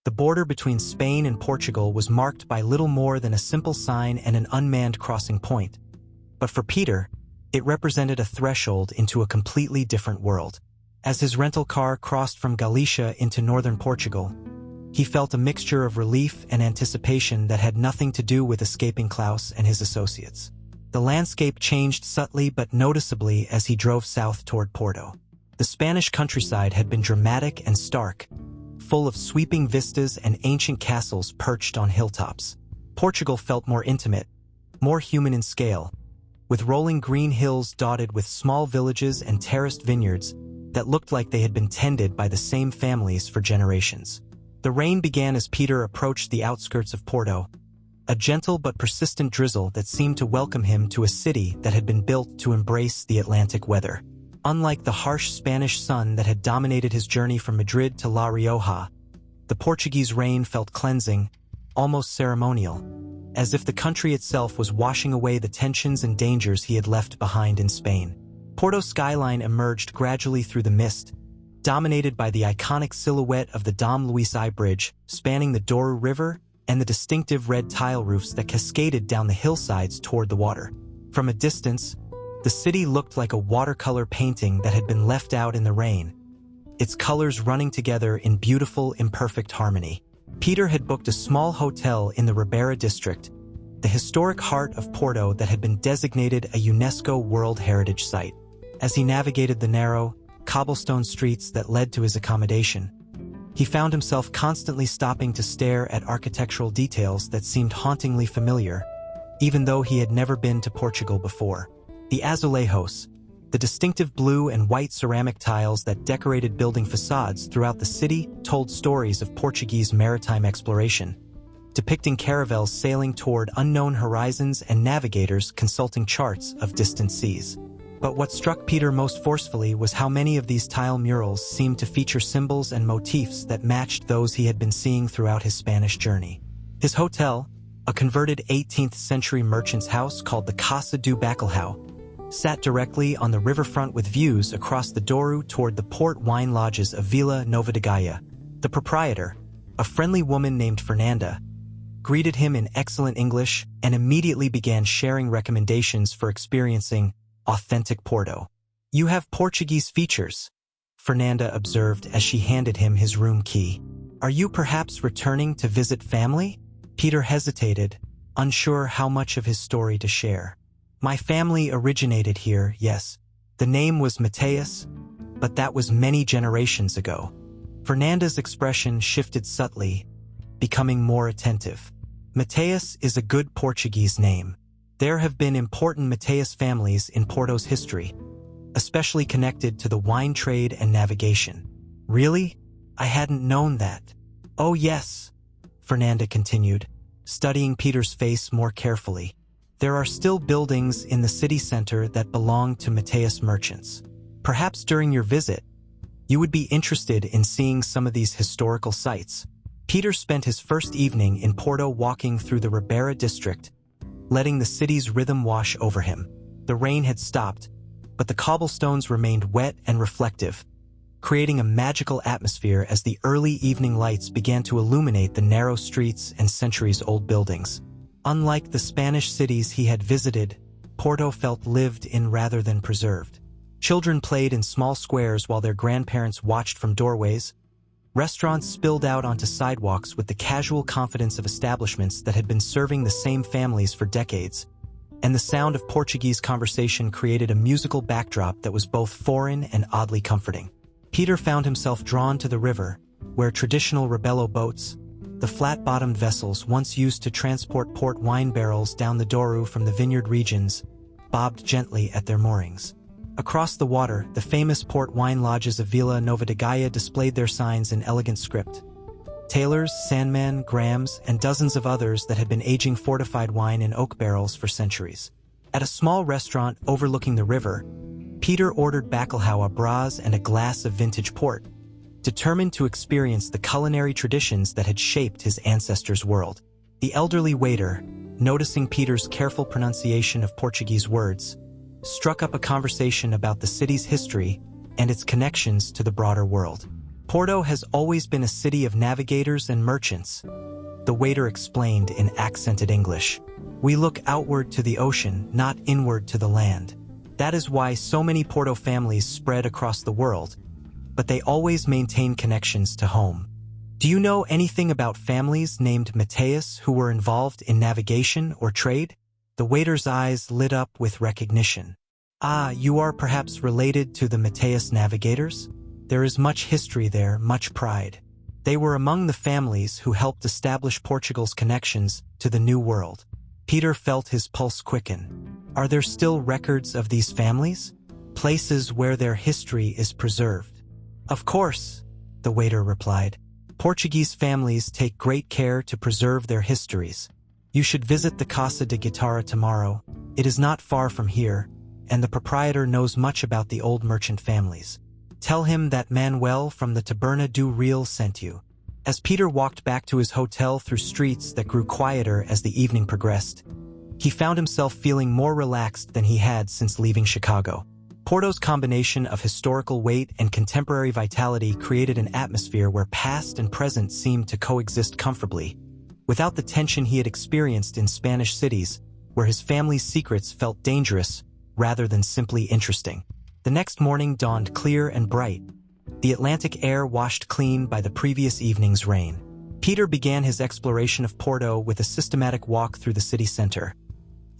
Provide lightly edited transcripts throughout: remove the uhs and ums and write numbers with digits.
The border between Spain and Portugal was marked by little more than a simple sign and an unmanned crossing point. But for Peter, it represented a threshold into a completely different world. As his rental car crossed from Galicia into northern Portugal, he felt a mixture of relief and anticipation that had nothing to do with escaping Klaus and his associates. The landscape changed subtly but noticeably as he drove south toward Porto. The Spanish countryside had been dramatic and stark, full of sweeping vistas and ancient castles perched on hilltops. Portugal felt more intimate, more human in scale, with rolling green hills dotted with small villages and terraced vineyards that looked like they had been tended by the same families for generations. The rain began as Peter approached the outskirts of Porto, a gentle but persistent drizzle that seemed to welcome him to a city that had been built to embrace the Atlantic weather. Unlike the harsh Spanish sun that had dominated his journey from Madrid to La Rioja, the Portuguese rain felt cleansing, almost ceremonial, as if the country itself was washing away the tensions and dangers he had left behind in Spain. Porto's skyline emerged gradually through the mist, dominated by the iconic silhouette of the Dom Luís I Bridge spanning the Douro River and the distinctive red tile roofs that cascaded down the hillsides toward the water. From a distance, the city looked like a watercolor painting that had been left out in the rain, its colors running together in beautiful, imperfect harmony. Peter had booked a small hotel in the Ribeira district, the historic heart of Porto that had been designated a UNESCO World Heritage Site. As he navigated the narrow, cobblestone streets that led to his accommodation, he found himself constantly stopping to stare at architectural details that seemed hauntingly familiar, even though he had never been to Portugal before. The azulejos, the distinctive blue and white ceramic tiles that decorated building facades throughout the city, told stories of Portuguese maritime exploration, depicting caravels sailing toward unknown horizons and navigators consulting charts of distant seas. But what struck Peter most forcefully was how many of these tile murals seemed to feature symbols and motifs that matched those he had been seeing throughout his Spanish journey. His hotel, a converted 18th-century merchant's house called the Casa do Bacalhau, sat directly on the riverfront with views across the Douro toward the port wine lodges of Vila Nova de Gaia. The proprietor, a friendly woman named Fernanda, greeted him in excellent English and immediately began sharing recommendations for experiencing authentic Porto. "You have Portuguese features," Fernanda observed as she handed him his room key. "Are you perhaps returning to visit family?" Peter hesitated, unsure how much of his story to share. "My family originated here, yes. The name was Mateus, but that was many generations ago." Fernanda's expression shifted subtly, becoming more attentive. "Mateus is a good Portuguese name. There have been important Mateus families in Porto's history, especially connected to the wine trade and navigation." "Really? I hadn't known that." "Oh yes," Fernanda continued, studying Peter's face more carefully. "There are still buildings in the city center that belong to Mateus merchants. Perhaps during your visit, you would be interested in seeing some of these historical sites." Peter spent his first evening in Porto walking through the Ribeira district, letting the city's rhythm wash over him. The rain had stopped, but the cobblestones remained wet and reflective, creating a magical atmosphere as the early evening lights began to illuminate the narrow streets and centuries-old buildings. Unlike the Spanish cities he had visited, Porto felt lived in rather than preserved. Children played in small squares while their grandparents watched from doorways. Restaurants spilled out onto sidewalks with the casual confidence of establishments that had been serving the same families for decades, and the sound of Portuguese conversation created a musical backdrop that was both foreign and oddly comforting. Peter found himself drawn to the river, where traditional Rebelo boats, the flat-bottomed vessels once used to transport port wine barrels down the Douro from the vineyard regions, bobbed gently at their moorings. Across the water, the famous port wine lodges of Vila Nova de Gaia displayed their signs in elegant script. Tailors, Sandman, Grams, and dozens of others that had been aging fortified wine in oak barrels for centuries. At a small restaurant overlooking the river, Peter ordered bacalhau à brás and a glass of vintage port, determined to experience the culinary traditions that had shaped his ancestors' world. The elderly waiter, noticing Peter's careful pronunciation of Portuguese words, struck up a conversation about the city's history and its connections to the broader world. Porto has always been a city of navigators and merchants, the waiter explained in accented English. We look outward to the ocean, not inward to the land. That is why so many Porto families spread across the world, but they always maintain connections to home. Do you know anything about families named Mateus who were involved in navigation or trade? The waiter's eyes lit up with recognition. Ah, you are perhaps related to the Mateus navigators? There is much history there, much pride. They were among the families who helped establish Portugal's connections to the New World. Peter felt his pulse quicken. Are there still records of these families? Places where their history is preserved? Of course, the waiter replied. Portuguese families take great care to preserve their histories. You should visit the Casa de Guitarra tomorrow. It is not far from here, and the proprietor knows much about the old merchant families. Tell him that Manuel from the Taberna do Real sent you. As Peter walked back to his hotel through streets that grew quieter as the evening progressed, he found himself feeling more relaxed than he had since leaving Chicago. Porto's combination of historical weight and contemporary vitality created an atmosphere where past and present seemed to coexist comfortably, without the tension he had experienced in Spanish cities, where his family's secrets felt dangerous rather than simply interesting. The next morning dawned clear and bright, the Atlantic air washed clean by the previous evening's rain. Peter began his exploration of Porto with a systematic walk through the city center,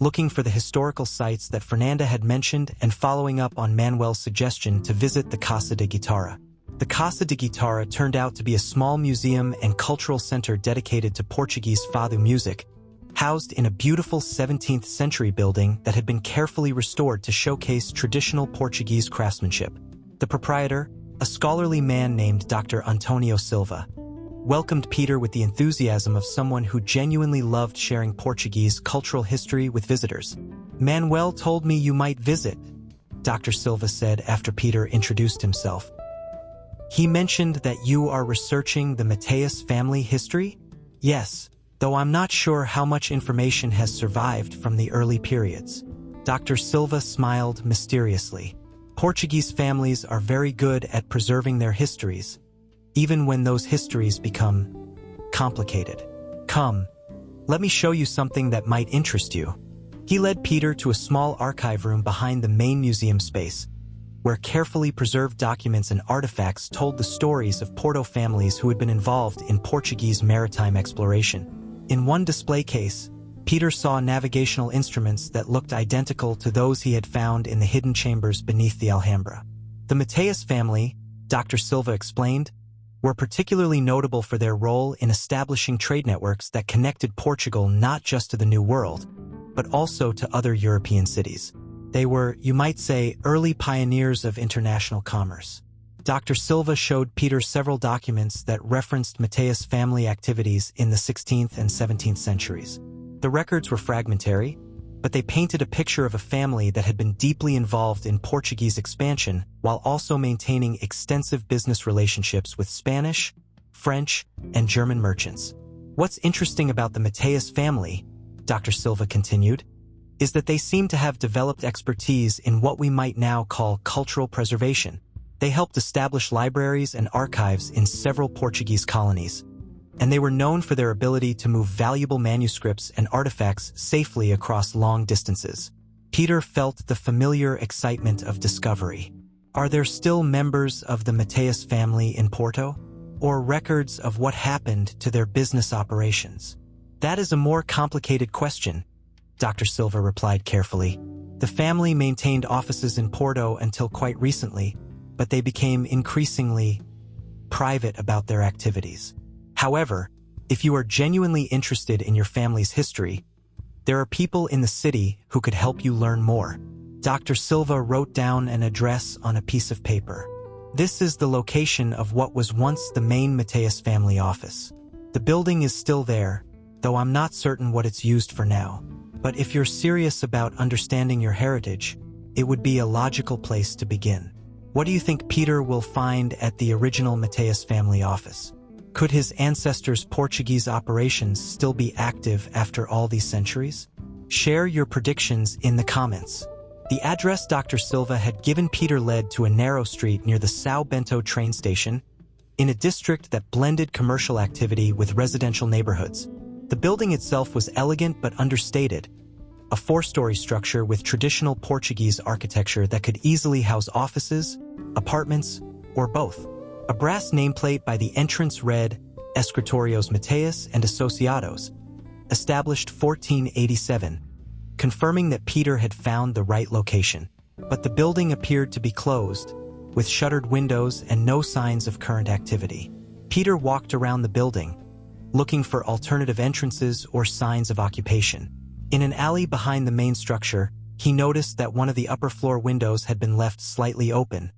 looking for the historical sites that Fernanda had mentioned and following up on Manuel's suggestion to visit the Casa de Guitarra. The Casa de Guitarra turned out to be a small museum and cultural center dedicated to Portuguese Fado music, housed in a beautiful 17th century building that had been carefully restored to showcase traditional Portuguese craftsmanship. The proprietor, a scholarly man named Dr. Antonio Silva, welcomed Peter with the enthusiasm of someone who genuinely loved sharing Portuguese cultural history with visitors. Manuel told me you might visit, Dr. Silva said after Peter introduced himself. He mentioned that you are researching the Mateus family history? Yes, though I'm not sure how much information has survived from the early periods. Dr. Silva smiled mysteriously. Portuguese families are very good at preserving their histories, even when those histories become complicated. Come, let me show you something that might interest you. He led Peter to a small archive room behind the main museum space, where carefully preserved documents and artifacts told the stories of Porto families who had been involved in Portuguese maritime exploration. In one display case, Peter saw navigational instruments that looked identical to those he had found in the hidden chambers beneath the Alhambra. The Mateus family, Dr. Silva explained, were particularly notable for their role in establishing trade networks that connected Portugal not just to the New World, but also to other European cities. They were, you might say, early pioneers of international commerce. Dr. Silva showed Peter several documents that referenced Mateus family activities in the 16th and 17th centuries. The records were fragmentary, but they painted a picture of a family that had been deeply involved in Portuguese expansion while also maintaining extensive business relationships with Spanish, French, and German merchants. What's interesting about the Mateus family, Dr. Silva continued, is that they seem to have developed expertise in what we might now call cultural preservation. They helped establish libraries and archives in several Portuguese colonies, and they were known for their ability to move valuable manuscripts and artifacts safely across long distances. Peter felt the familiar excitement of discovery. Are there still members of the Mateus family in Porto, or records of what happened to their business operations? That is a more complicated question, Dr. Silva replied carefully. The family maintained offices in Porto until quite recently, but they became increasingly private about their activities. However, if you are genuinely interested in your family's history, there are people in the city who could help you learn more. Dr. Silva wrote down an address on a piece of paper. This is the location of what was once the main Mateus family office. The building is still there, though I'm not certain what it's used for now. But if you're serious about understanding your heritage, it would be a logical place to begin. What do you think Peter will find at the original Mateus family office? Could his ancestors' Portuguese operations still be active after all these centuries? Share your predictions in the comments. The address Dr. Silva had given Peter led to a narrow street near the São Bento train station, in a district that blended commercial activity with residential neighborhoods. The building itself was elegant but understated, a four-story structure with traditional Portuguese architecture that could easily house offices, apartments, or both. A brass nameplate by the entrance read, Escritorios Mateus and Associados, established 1487, confirming that Peter had found the right location. But the building appeared to be closed, with shuttered windows and no signs of current activity. Peter walked around the building, looking for alternative entrances or signs of occupation. In an alley behind the main structure, he noticed that one of the upper-floor windows had been left slightly open,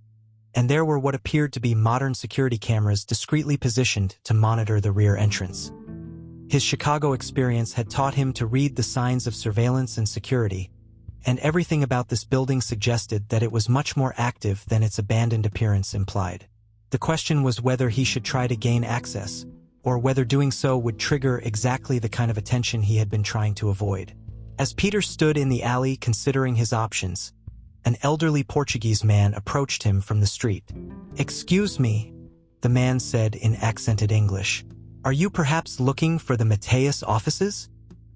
and there were what appeared to be modern security cameras discreetly positioned to monitor the rear entrance. His Chicago experience had taught him to read the signs of surveillance and security, and everything about this building suggested that it was much more active than its abandoned appearance implied. The question was whether he should try to gain access, or whether doing so would trigger exactly the kind of attention he had been trying to avoid. As Peter stood in the alley considering his options, an elderly Portuguese man approached him from the street. "Excuse me," the man said in accented English. "Are you perhaps looking for the Mateus offices?"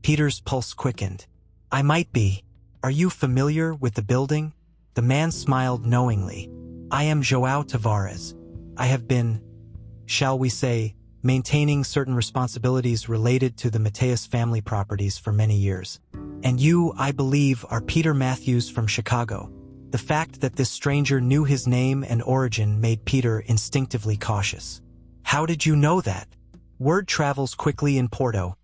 Peter's pulse quickened. "I might be. Are you familiar with the building?" The man smiled knowingly. "I am João Tavares. I have been, shall we say, maintaining certain responsibilities related to the Mateus family properties for many years. And you, I believe, are Peter Matthews from Chicago." The fact that this stranger knew his name and origin made Peter instinctively cautious. "How did you know that?" Word travels quickly in Porto,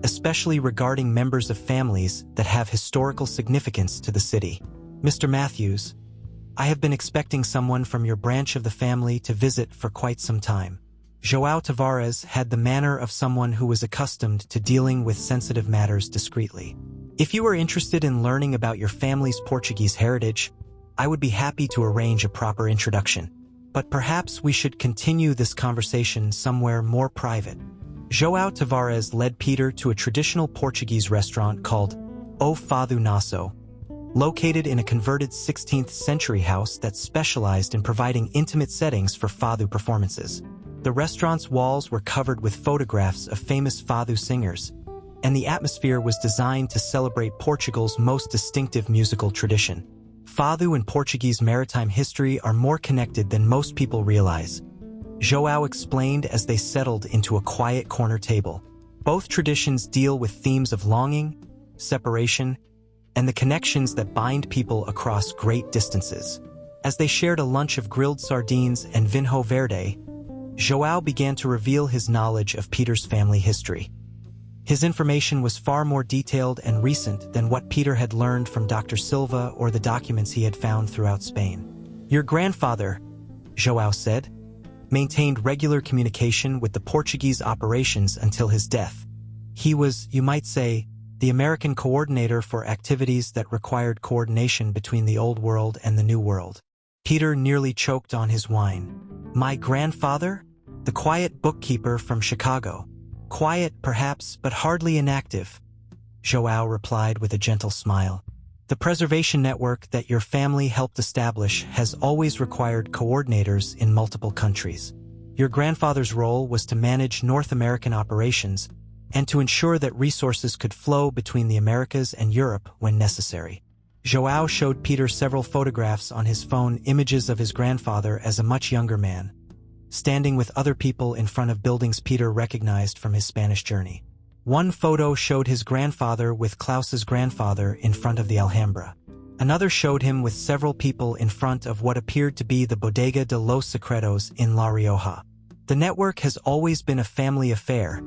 especially regarding members of families that have historical significance to the city. "Mr. Matthews, I have been expecting someone from your branch of the family to visit for quite some time." João Tavares had the manner of someone who was accustomed to dealing with sensitive matters discreetly. "If you are interested in learning about your family's Portuguese heritage, I would be happy to arrange a proper introduction. But perhaps we should continue this conversation somewhere more private." João Tavares led Peter to a traditional Portuguese restaurant called O Fado Nasso, located in a converted 16th century house that specialized in providing intimate settings for Fado performances. The restaurant's walls were covered with photographs of famous Fado singers, and the atmosphere was designed to celebrate Portugal's most distinctive musical tradition. Fado and Portuguese maritime history are more connected than most people realize, João explained as they settled into a quiet corner table. Both traditions deal with themes of longing, separation, and the connections that bind people across great distances. As they shared a lunch of grilled sardines and vinho verde, João began to reveal his knowledge of Peter's family history. His information was far more detailed and recent than what Peter had learned from Dr. Silva or the documents he had found throughout Spain. "Your grandfather," João said, maintained regular communication with the Portuguese operations until his death. He was, you might say, the American coordinator for activities that required coordination between the Old World and the New World. Peter nearly choked on his wine. "My grandfather? The quiet bookkeeper from Chicago. Quiet, perhaps, but hardly inactive," João replied with a gentle smile. "The preservation network that your family helped establish has always required coordinators in multiple countries. Your grandfather's role was to manage North American operations and to ensure that resources could flow between the Americas and Europe when necessary." João showed Peter several photographs on his phone, images of his grandfather as a much younger man, standing with other people in front of buildings Peter recognized from his Spanish journey. One photo showed his grandfather with Klaus's grandfather in front of the Alhambra. Another showed him with several people in front of what appeared to be the Bodega de los Secretos in La Rioja. "The network has always been a family affair,"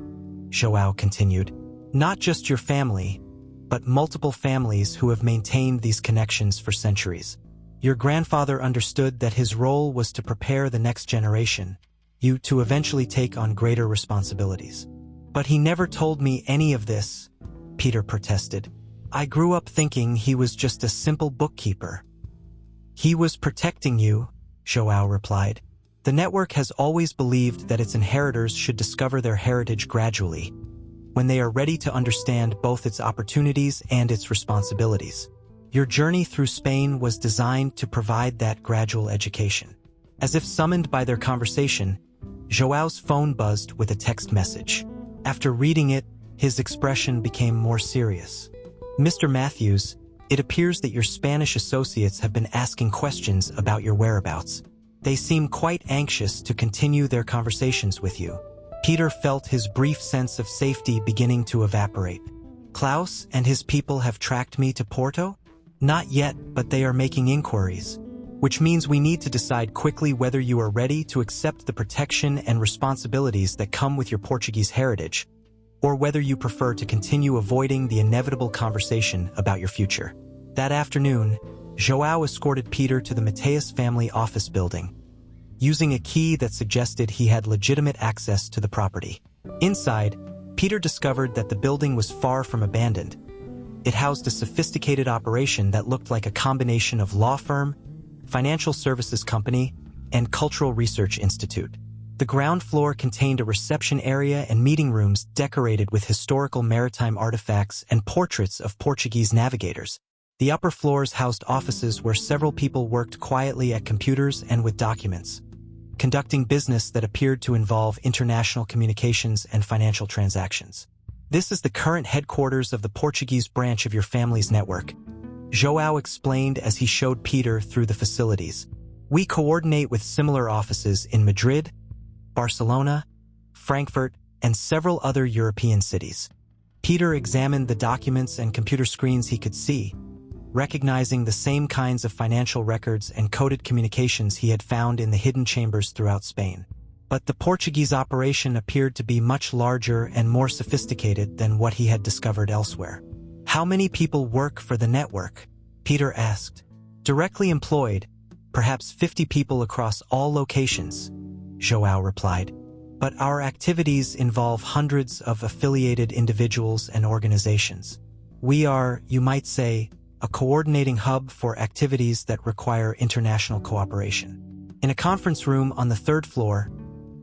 João continued. "Not just your family, but multiple families who have maintained these connections for centuries. Your grandfather understood that his role was to prepare the next generation, you to eventually take on greater responsibilities." "But he never told me any of this," Peter protested. "I grew up thinking he was just a simple bookkeeper." "He was protecting you," João replied. "The network has always believed that its inheritors should discover their heritage gradually, when they are ready to understand both its opportunities and its responsibilities. Your journey through Spain was designed to provide that gradual education." As if summoned by their conversation, Joao's phone buzzed with a text message. After reading it, his expression became more serious. "Mr. Matthews, it appears that your Spanish associates have been asking questions about your whereabouts. They seem quite anxious to continue their conversations with you." Peter felt his brief sense of safety beginning to evaporate. "Klaus and his people have tracked me to Porto?" "Not yet, but they are making inquiries. Which means we need to decide quickly whether you are ready to accept the protection and responsibilities that come with your Portuguese heritage, or whether you prefer to continue avoiding the inevitable conversation about your future." That afternoon, Joao escorted Peter to the Mateus family office building, using a key that suggested he had legitimate access to the property. Inside, Peter discovered that the building was far from abandoned. It housed a sophisticated operation that looked like a combination of law firm, financial services company, and cultural research institute. The ground floor contained a reception area and meeting rooms decorated with historical maritime artifacts and portraits of Portuguese navigators. The upper floors housed offices where several people worked quietly at computers and with documents, conducting business that appeared to involve international communications and financial transactions. "This is the current headquarters of the Portuguese branch of your family's network," Joao explained as he showed Peter through the facilities. "We coordinate with similar offices in Madrid, Barcelona, Frankfurt, and several other European cities." Peter examined the documents and computer screens he could see, recognizing the same kinds of financial records and coded communications he had found in the hidden chambers throughout Spain. But the Portuguese operation appeared to be much larger and more sophisticated than what he had discovered elsewhere. "How many people work for the network?" Peter asked. "Directly employed, perhaps 50 people across all locations," Joao replied. "But our activities involve hundreds of affiliated individuals and organizations. We are, you might say, a coordinating hub for activities that require international cooperation." In a conference room on the third floor,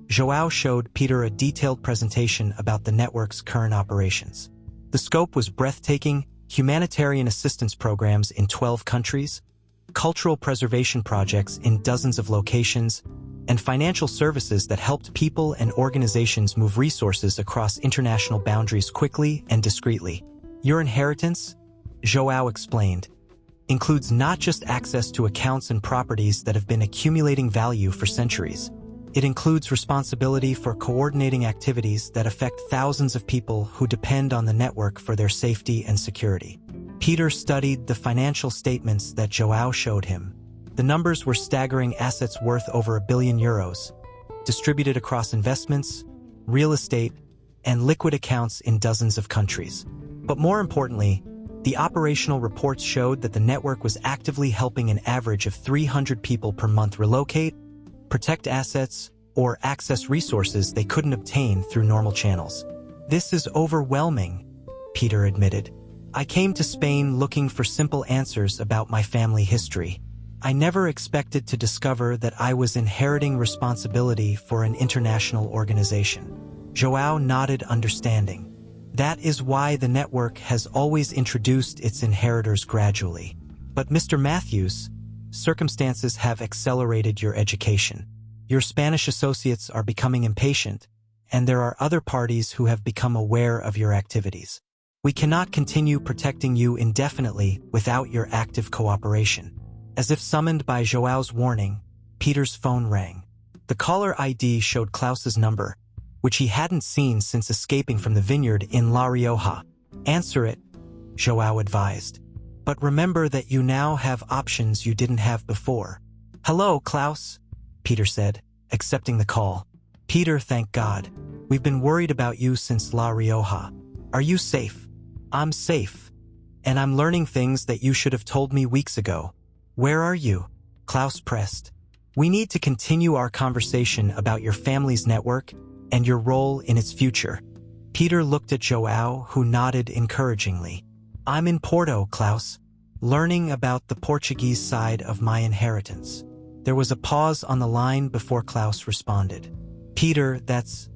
Joao showed Peter a detailed presentation about the network's current operations. The scope was breathtaking: humanitarian assistance programs in 12 countries, cultural preservation projects in dozens of locations, and financial services that helped people and organizations move resources across international boundaries quickly and discreetly. "Your inheritance," Joao explained, "includes not just access to accounts and properties that have been accumulating value for centuries. It includes responsibility for coordinating activities that affect thousands of people who depend on the network for their safety and security." Peter studied the financial statements that Joao showed him. The numbers were staggering: assets worth over €1 billion, distributed across investments, real estate, and liquid accounts in dozens of countries. But more importantly, the operational reports showed that the network was actively helping an average of 300 people per month relocate, protect assets, or access resources they couldn't obtain through normal channels. "This is overwhelming," Peter admitted. "I came to Spain looking for simple answers about my family history. I never expected to discover that I was inheriting responsibility for an international organization." Joao nodded understanding. "That is why the network has always introduced its inheritors gradually. But Mr. Matthews, circumstances have accelerated your education. Your Spanish associates are becoming impatient, and there are other parties who have become aware of your activities. We cannot continue protecting you indefinitely without your active cooperation." As if summoned by Joao's warning, Peter's phone rang. The caller ID showed Klaus's number, which he hadn't seen since escaping from the vineyard in La Rioja. "Answer it," Joao advised. "But remember that you now have options you didn't have before." "Hello, Klaus," Peter said, accepting the call. "Peter, thank God. We've been worried about you since La Rioja. Are you safe?" "I'm safe. And I'm learning things that you should have told me weeks ago." "Where are you?" Klaus pressed. "We need to continue our conversation about your family's network and your role in its future." Peter looked at Joao, who nodded encouragingly. "I'm in Porto, Klaus, learning about the Portuguese side of my inheritance." There was a pause on the line before Klaus responded. "Peter, that's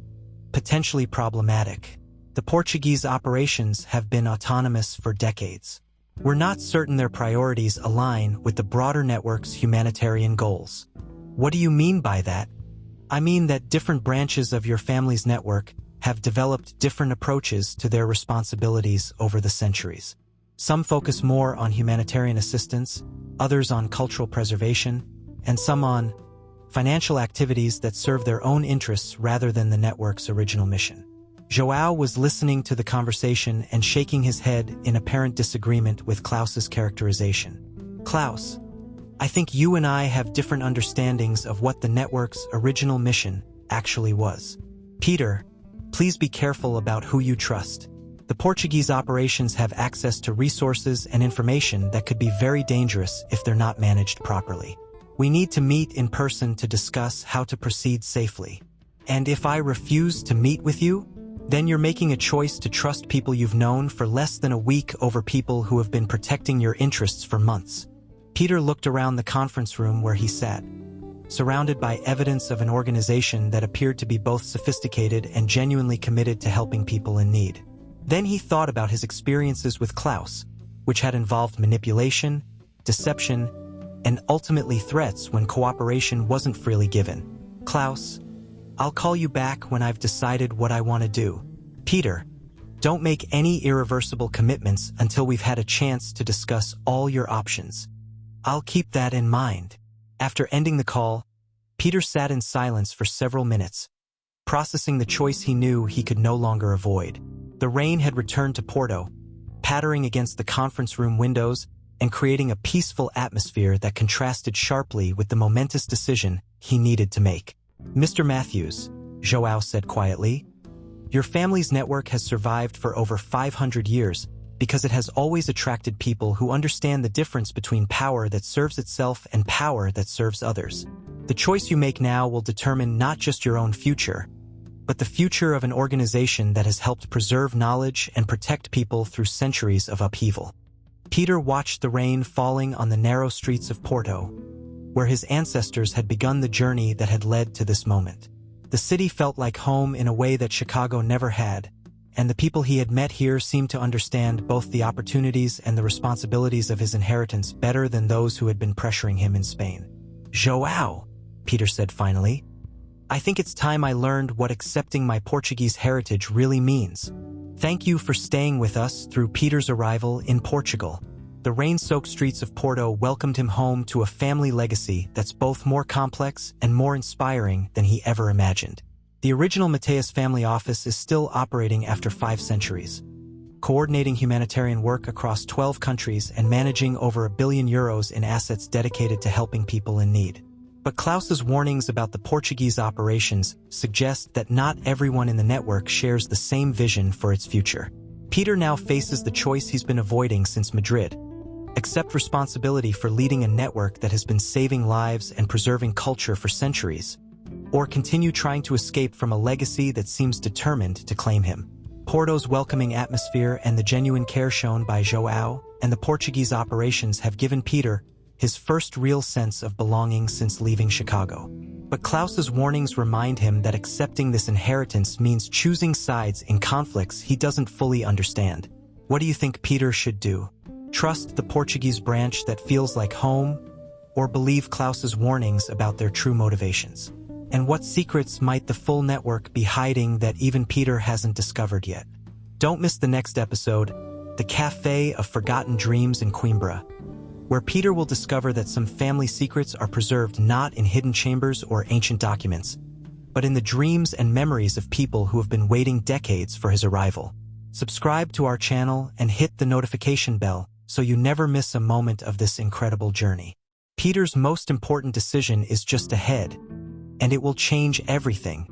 potentially problematic. The Portuguese operations have been autonomous for decades. We're not certain their priorities align with the broader network's humanitarian goals." "What do you mean by that?" I mean that different branches of your family's network have developed different approaches to their responsibilities over the centuries. Some focus more on humanitarian assistance, others on cultural preservation, and some on financial activities that serve their own interests rather than the network's original mission. João was listening to the conversation and shaking his head in apparent disagreement with Klaus's characterization. Klaus, I think you and I have different understandings of what the network's original mission actually was. Peter, please be careful about who you trust. The Portuguese operations have access to resources and information that could be very dangerous if they're not managed properly. We need to meet in person to discuss how to proceed safely. And if I refuse to meet with you, then you're making a choice to trust people you've known for less than a week over people who have been protecting your interests for months. Peter looked around the conference room where he sat, surrounded by evidence of an organization that appeared to be both sophisticated and genuinely committed to helping people in need. Then he thought about his experiences with Klaus, which had involved manipulation, deception, and ultimately threats when cooperation wasn't freely given. Klaus, I'll call you back when I've decided what I want to do. Peter, don't make any irreversible commitments until we've had a chance to discuss all your options. I'll keep that in mind. After ending the call, Peter sat in silence for several minutes, processing the choice he knew he could no longer avoid. The rain had returned to Porto, pattering against the conference room windows and creating a peaceful atmosphere that contrasted sharply with the momentous decision he needed to make. Mr. Mateus, João said quietly, your family's network has survived for over 500 years because it has always attracted people who understand the difference between power that serves itself and power that serves others. The choice you make now will determine not just your own future, but the future of an organization that has helped preserve knowledge and protect people through centuries of upheaval. Peter watched the rain falling on the narrow streets of Porto, where his ancestors had begun the journey that had led to this moment. The city felt like home in a way that Chicago never had, and the people he had met here seemed to understand both the opportunities and the responsibilities of his inheritance better than those who had been pressuring him in Spain. João, Peter said finally, I think it's time I learned what accepting my Portuguese heritage really means. Thank you for staying with us through Peter's arrival in Portugal. The rain-soaked streets of Porto welcomed him home to a family legacy that's both more complex and more inspiring than he ever imagined. The original Mateus family office is still operating after 5 centuries, coordinating humanitarian work across 12 countries and managing over €1 billion in assets dedicated to helping people in need. But Klaus's warnings about the Portuguese operations suggest that not everyone in the network shares the same vision for its future. Peter now faces the choice he's been avoiding since Madrid: accept responsibility for leading a network that has been saving lives and preserving culture for centuries, or continue trying to escape from a legacy that seems determined to claim him. Porto's welcoming atmosphere and the genuine care shown by João and the Portuguese operations have given Peter his first real sense of belonging since leaving Chicago. But Klaus's warnings remind him that accepting this inheritance means choosing sides in conflicts he doesn't fully understand. What do you think Peter should do? Trust the Portuguese branch that feels like home, or believe Klaus's warnings about their true motivations? And what secrets might the full network be hiding that even Peter hasn't discovered yet? Don't miss the next episode, The Cafe of Forgotten Dreams in Coimbra, where Peter will discover that some family secrets are preserved not in hidden chambers or ancient documents, but in the dreams and memories of people who have been waiting decades for his arrival. Subscribe to our channel and hit the notification bell so you never miss a moment of this incredible journey. Peter's most important decision is just ahead, and it will change everything.